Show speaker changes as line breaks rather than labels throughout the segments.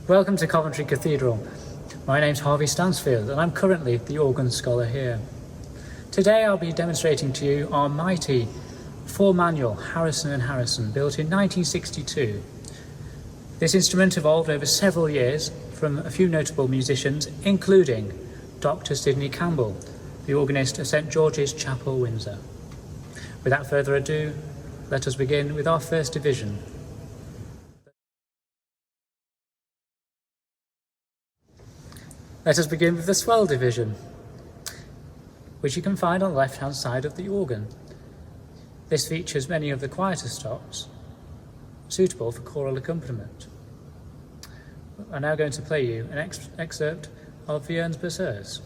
Welcome to Coventry Cathedral. My name's Harvey Stansfield and I'm currently the organ scholar here. Today I'll be demonstrating to you our mighty 4-manual Harrison & Harrison, built in 1962. This instrument evolved over several years from a few notable musicians, including Dr. Sidney Campbell, the organist of St George's Chapel, Windsor. Without further ado, let us begin with our first division. Let us begin with the swell division, which you can find on the left-hand side of the organ. This features many of the quieter stops, suitable for choral accompaniment. I'm now going to play you an excerpt of Viern's Berceuse.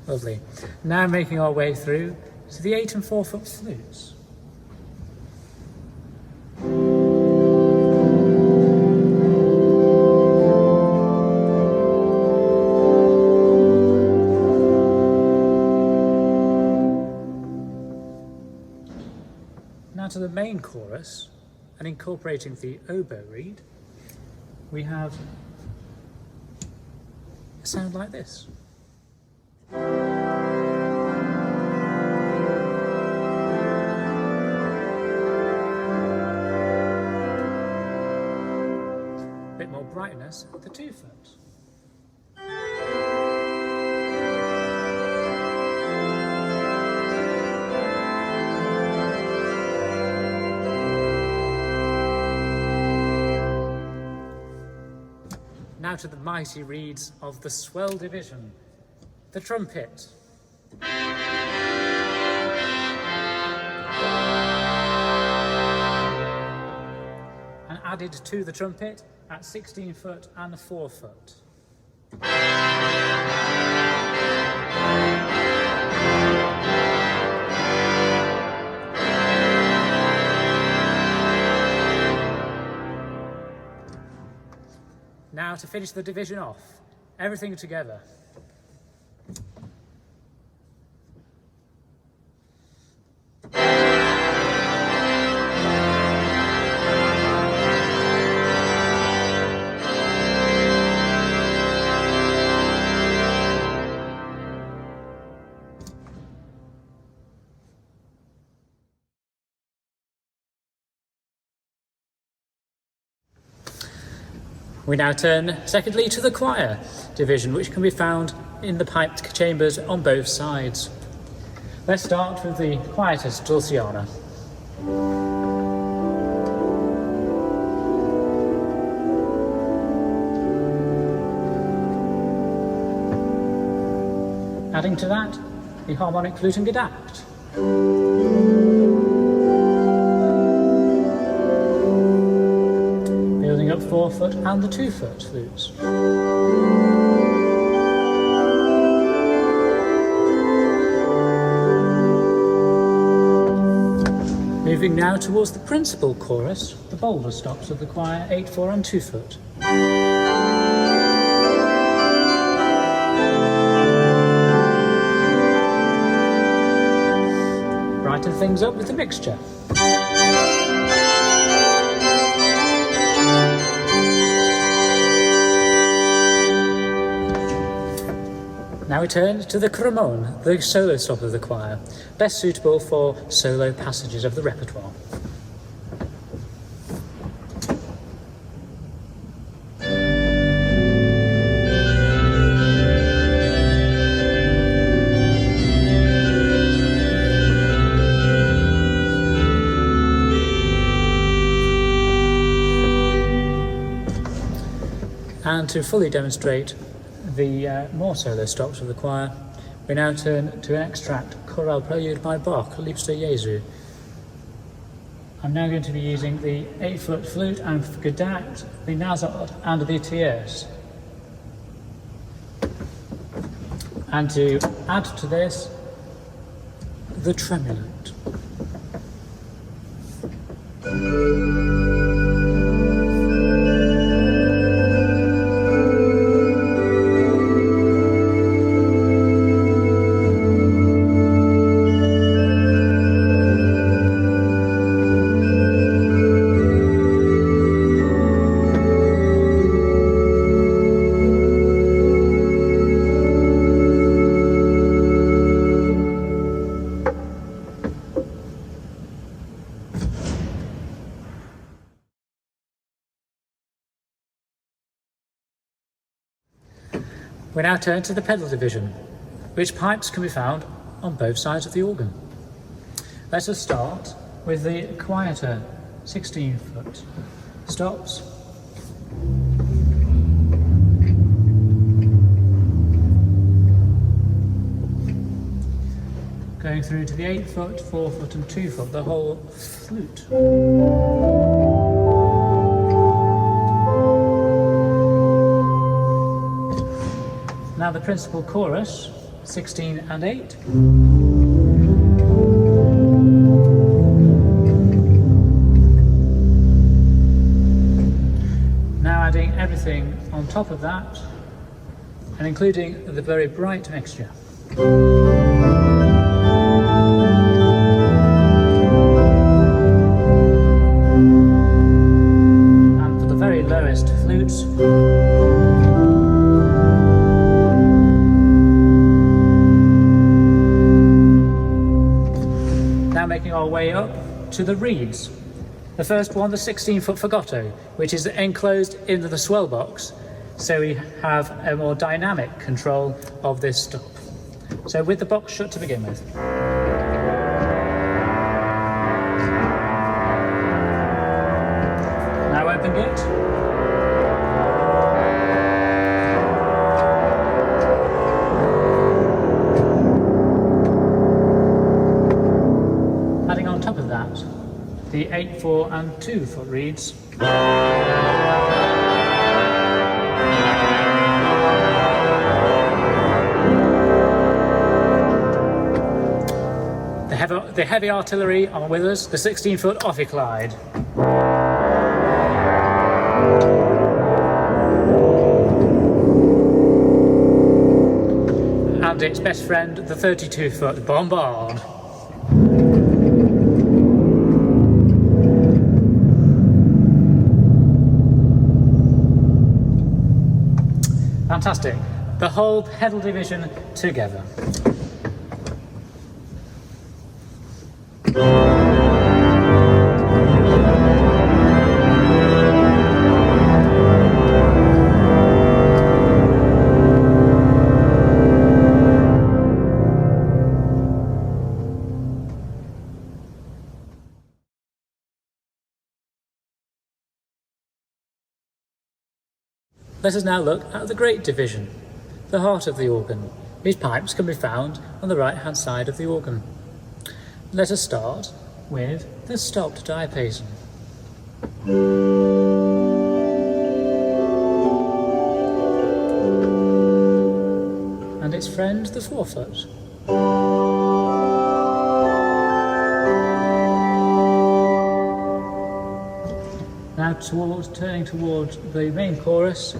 Lovely. Now making our way through to the 8 and 4 foot flutes. Now to the main chorus, and incorporating the oboe reed, we have a sound like this. Bit more brightness at the 2 foot. Now to the mighty reeds of the swell division, the trumpet. And added to the trumpet at 16 foot and 4 foot. Now to finish the division off, everything together. We now turn, secondly, to the choir division, which can be found in the piped chambers on both sides. Let's start with the quietest Dulciana. Adding to that, the harmonic flute and gedacht. Building up 4 foot and the 2 foot flutes. Moving now towards the principal chorus, the bolder stops of the choir, 8, 4 and 2 foot. Brighten things up with the mixture. Now we turn to the cremone, the solo stop of the choir, best suitable for solo passages of the repertoire. And to fully demonstrate the more solo stops of the choir, we now turn to an extract chorale prelude by Bach, Liebster Jesu, I'm now going to be using the 8-foot flute and gedakt, the nazot and the tierce. And to add to this, the tremulant. We now turn to the pedal division, which pipes can be found on both sides of the organ. Let us start with the quieter 16-foot stops. Going through to the 8-foot, 4-foot and 2-foot, the whole flute. Now the principal chorus, 16 and 8. Now adding everything on top of that and including the very bright mixture. And for the very lowest flutes, making our way up to the reeds. The first one, the 16-foot fagotto, which is enclosed into the swell box, so we have a more dynamic control of this stop. So with the box shut to begin with. Now open it. The 8, 4 and 2-foot reeds. The heavy artillery are with us, the 16-foot Ophiclyde. And its best friend, the 32-foot Bombard. Fantastic. The whole pedal division together. Let us now look at the great division, the heart of the organ. These pipes can be found on the right-hand side of the organ. Let us start with the stopped diapason. And its friend, the 4-foot. Now turning towards the main chorus,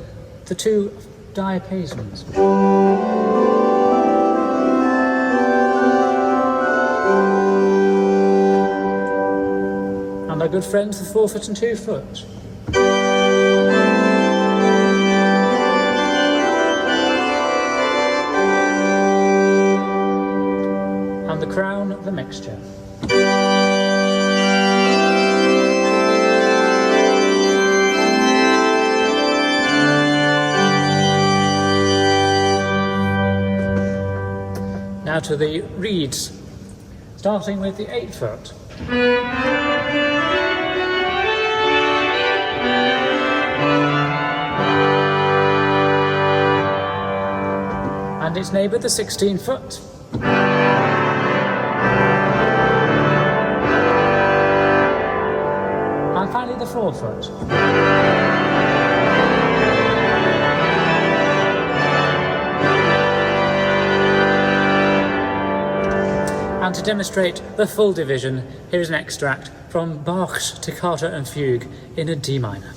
the 2 diapasons. And our good friends, the 4-foot and 2-foot. And the crown, the mixture. Now to the reeds, starting with the 8-foot. And its neighbour, the 16-foot. forefoot. And to demonstrate the full division, here is an extract from Bach's Toccata and Fugue in a D minor.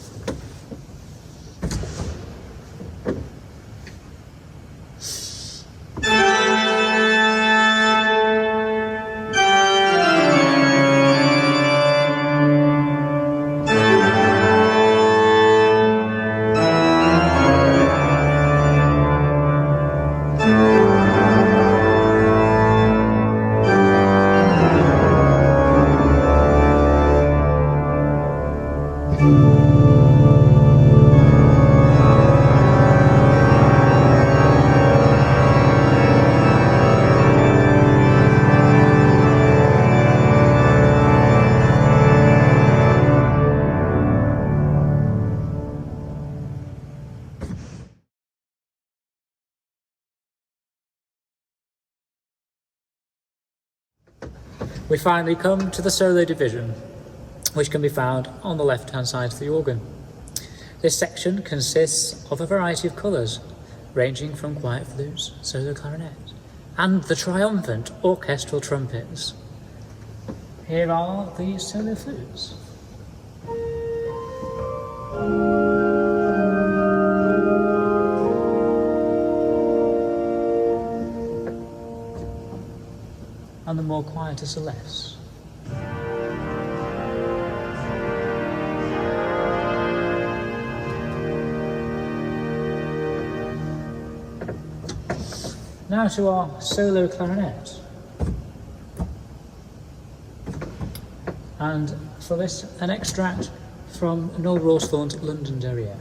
We finally come to the solo division, which can be found on the left-hand side of the organ. This section consists of a variety of colours, ranging from quiet flutes, solo clarinet, and the triumphant orchestral trumpets. Here are the solo flutes. And the more quiet is the less. Now to our solo clarinet. And for this, an extract from Noel Rawsthorne's London Derriere.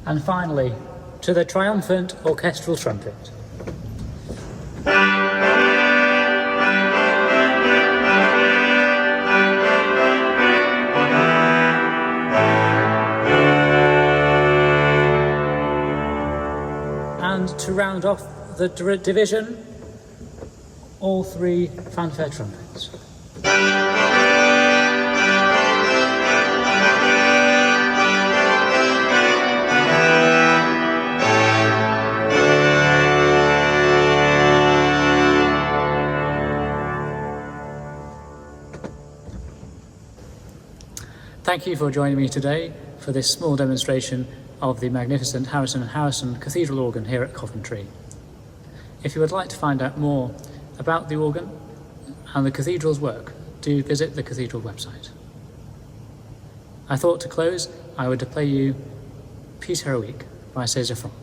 And finally, to the triumphant orchestral trumpet. And to round off the division, all three fanfare trumpets. Thank you for joining me today for this small demonstration of the magnificent Harrison & Harrison Cathedral organ here at Coventry. If you would like to find out more about the organ and the cathedral's work, do visit the cathedral website. I thought to close, I would play you Peace Heroique by César Franck.